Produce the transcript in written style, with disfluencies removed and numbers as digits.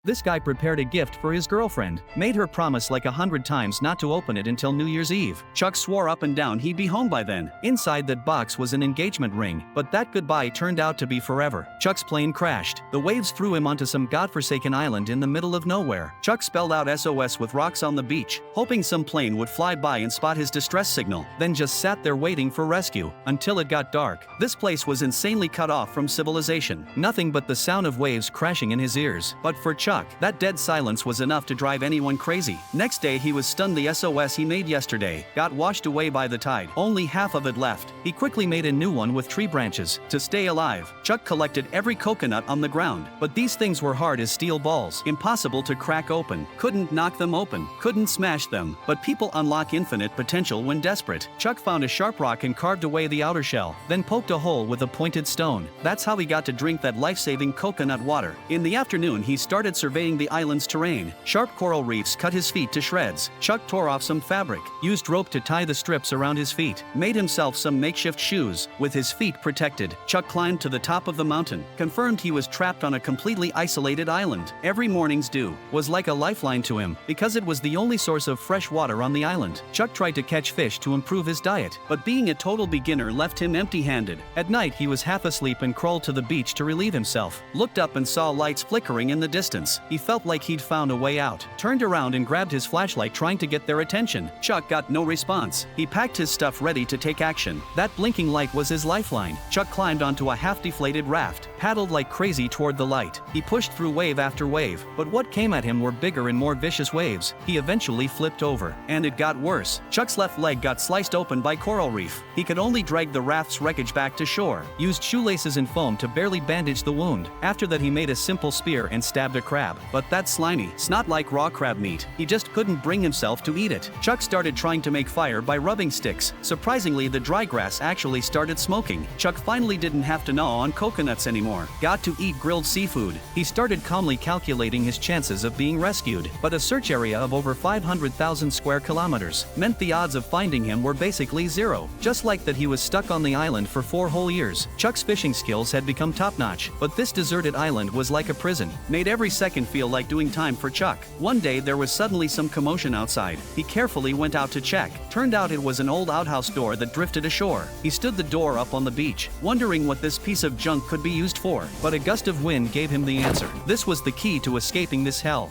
This guy prepared a gift for his girlfriend, made her promise like 100 times not to open it until New Year's Eve. Chuck swore up and down he'd be home by then. Inside that box was an engagement ring, but that goodbye turned out to be forever. Chuck's plane crashed. The waves threw him onto some godforsaken island in the middle of nowhere. Chuck spelled out SOS with rocks on the beach, hoping some plane would fly by and spot his distress signal, then just sat there waiting for rescue, until it got dark. This place was insanely cut off from civilization. Nothing but the sound of waves crashing in his ears. But for Chuck, that dead silence was enough to drive anyone crazy. Next day he was stunned. The SOS he made yesterday got washed away by the tide. Only half of it left. He quickly made a new one with tree branches. To stay alive, Chuck collected every coconut on the ground. But these things were hard as steel balls, impossible to crack open. Couldn't knock them open, couldn't smash them. But people unlock infinite potential when desperate. Chuck found a sharp rock and carved away the outer shell, then poked a hole with a pointed stone. That's how he got to drink that life-saving coconut water. In the afternoon he started surveying the island's terrain. Sharp coral reefs cut his feet to shreds. Chuck tore off some fabric, used rope to tie the strips around his feet, made himself some makeshift shoes. With his feet protected, Chuck climbed to the top of the mountain, confirmed he was trapped on a completely isolated island. Every morning's dew was like a lifeline to him, because it was the only source of fresh water on the island. Chuck tried to catch fish to improve his diet, but being a total beginner left him empty-handed. At night he was half asleep and crawled to the beach to relieve himself. Looked up and saw lights flickering in the distance. He felt like he'd found a way out. Turned around and grabbed his flashlight, trying to get their attention. Chuck got no response. He packed his stuff ready to take action. That blinking light was his lifeline. Chuck climbed onto a half-deflated raft, paddled like crazy toward the light. He pushed through wave after wave, but what came at him were bigger and more vicious waves. He eventually flipped over, and it got worse. Chuck's left leg got sliced open by coral reef. He could only drag the raft's wreckage back to shore, used shoelaces and foam to barely bandage the wound. After that he made a simple spear and stabbed a crab, but that's slimy, snot-like raw crab meat. He just couldn't bring himself to eat it. Chuck started trying to make fire by rubbing sticks. Surprisingly, the dry grass actually started smoking. Chuck finally didn't have to gnaw on coconuts anymore. Got to eat grilled seafood. He started calmly calculating his chances of being rescued. But a search area of over 500,000 square kilometers meant the odds of finding him were basically zero. Just like that, he was stuck on the island for 4 whole years. Chuck's fishing skills had become top-notch, but this deserted island was like a prison. Made every second feel like doing time for Chuck. One day there was suddenly some commotion outside. He carefully went out to check. Turned out it was an old outhouse door that drifted ashore. He stood the door up on the beach, wondering what this piece of junk could be used for. But a gust of wind gave him the answer. This was the key to escaping this hell.